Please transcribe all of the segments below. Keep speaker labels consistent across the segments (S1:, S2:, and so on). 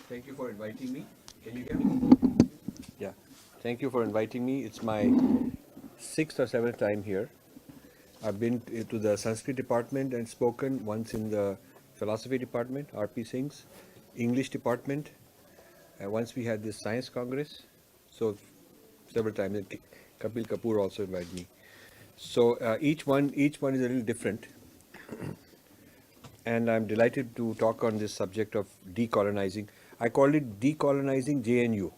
S1: thank you for inviting me. Can you hear me? Yeah. Thank you for inviting me. It's my sixth or seventh time here. I've been to the Sanskrit department and spoken once in the philosophy department, R.P. Singh's, English department. Once we had this science congress. So several times. And Kapil Kapoor also invited me. So each one is a little different. And I'm delighted to talk on this subject of decolonizing. I called it Decolonizing JNU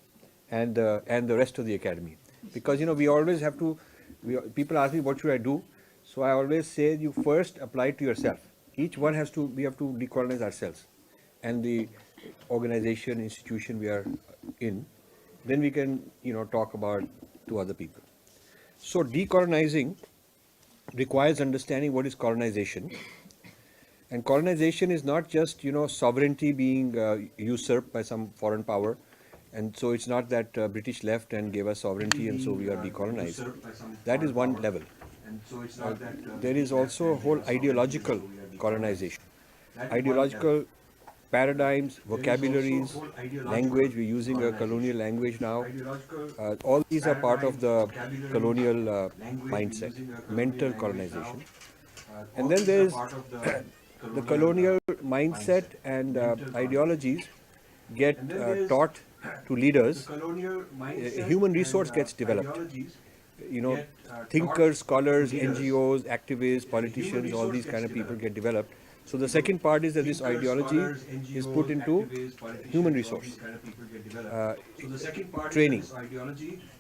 S1: and the rest of the academy. Because, we always have to, people ask me, what should I do? So I always say, you first apply it to yourself. Each one we have to decolonize ourselves and the organization, institution we are in. Then we can, talk about to other people. So decolonizing requires understanding what is colonization. And colonization is not just, sovereignty being usurped by some foreign power. And so it's not that British left and gave us sovereignty and so we are decolonized. That is one level. There is also a whole ideological colonization. Ideological paradigms, vocabularies, language. We're using a colonial language now. All these are part of the colonial mindset, mental colonization. And then there is the colonial mindset and ideologies get taught to leaders. Human resource gets developed. Thinkers, scholars, NGOs, activists, politicians, all these kind of people get developed. So the second part is that this ideology is put into human resource training.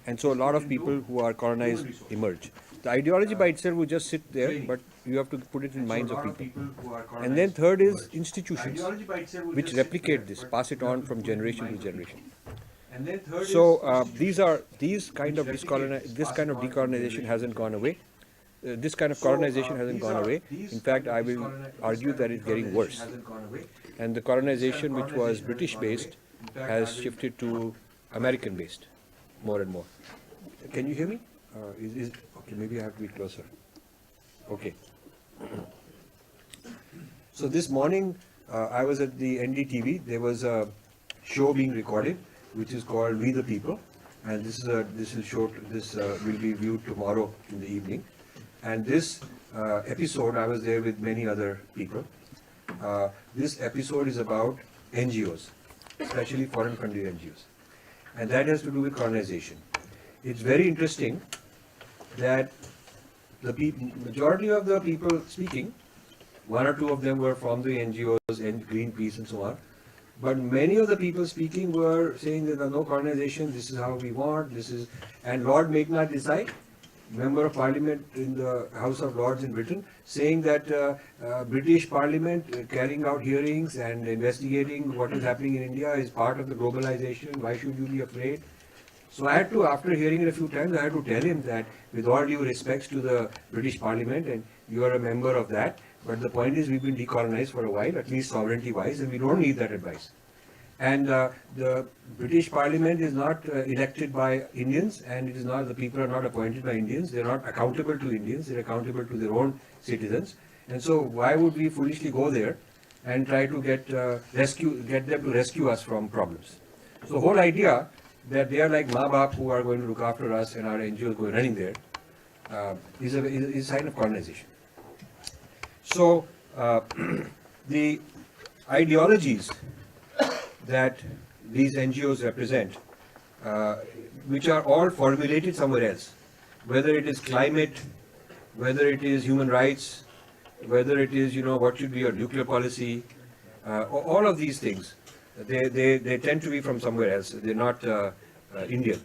S1: And so a lot of people who are colonized emerge. The ideology by itself will just sit there, but you have to put it in minds of people. And then third is institutions, which replicate this, pass it on from generation to generation. So this kind of decolonization hasn't gone away. This kind of colonization hasn't gone away. In fact, I will argue that it's getting worse. And the colonization, which was British-based, has shifted to American-based more and more. Can you hear me? Okay, maybe I have to be closer. Okay. So this morning, I was at the NDTV. There was a show being recorded, which is called We the People, and this will be viewed tomorrow in the evening. And this episode, I was there with many other people. This episode is about NGOs, especially foreign country NGOs, and that has to do with colonization. It's very interesting that the majority of the people speaking, one or two of them were from the NGOs and Greenpeace and so on, but many of the people speaking were saying that there is no colonization, this is how we want, and Lord Meghnad Desai, Member of Parliament in the House of Lords in Britain, saying that British Parliament carrying out hearings and investigating what is happening in India is part of the globalization, why should you be afraid? So I had to, after hearing it a few times, I had to tell him that with all due respects to the British Parliament, and you are a member of that, but the point is we've been decolonized for a while, at least sovereignty-wise, and we don't need that advice. And the British Parliament is not elected by Indians, and it is not, the people are not appointed by Indians, they're not accountable to Indians, they're accountable to their own citizens. And so why would we foolishly go there and try to get them to rescue us from problems? So the whole idea that they are like Ma-Baap who are going to look after us and our NGOs going running there is a sign of colonization. So the ideologies that these NGOs represent, which are all formulated somewhere else, whether it is climate, whether it is human rights, whether it is, what should be your nuclear policy, all of these things, they tend to be from somewhere else. They're not Indian.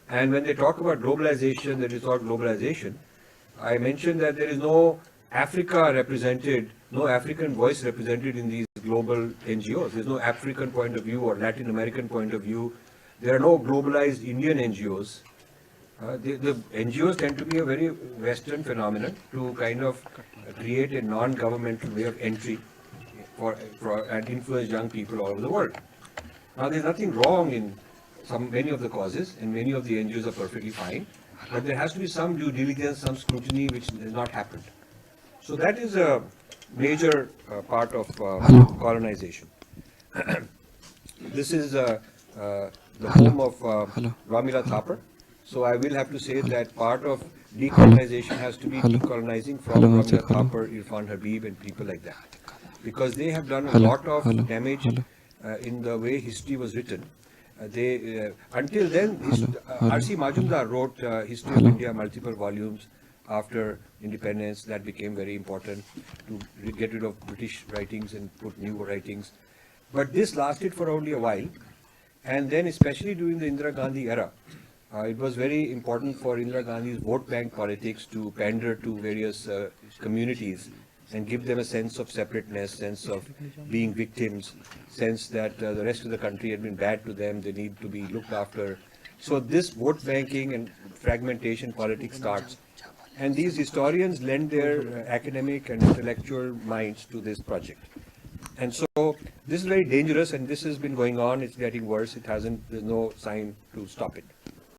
S1: And when they talk about globalization, that is all globalization, I mentioned that there is no Africa represented, no African voice represented in these global NGOs. There's no African point of view or Latin American point of view. There are no globalized Indian NGOs. The NGOs tend to be a very Western phenomenon to kind of create a non-governmental way of entry and influence young people all over the world. Now, there's nothing wrong in many of the causes, and many of the NGOs are perfectly fine, but there has to be some due diligence, some scrutiny, which has not happened. So that is a major part of colonization. this is the home of Ramila Thapar. So I will have to say that part of decolonization has to be decolonizing from Ramila Thapar, Irfan Habib and people like that. Because they have done a lot of damage in the way history was written. Until then, R.C. Majumdar wrote History of India, multiple volumes after independence. That became very important to get rid of British writings and put new writings. But this lasted for only a while. And then especially during the Indira Gandhi era, it was very important for Indira Gandhi's vote bank politics to pander to various communities and give them a sense of separateness, sense of being victims, sense that the rest of the country had been bad to them, they need to be looked after. So this vote banking and fragmentation politics starts. And these historians lend their academic and intellectual minds to this project. And so this is very dangerous, and this has been going on, it's getting worse, there's no sign to stop it.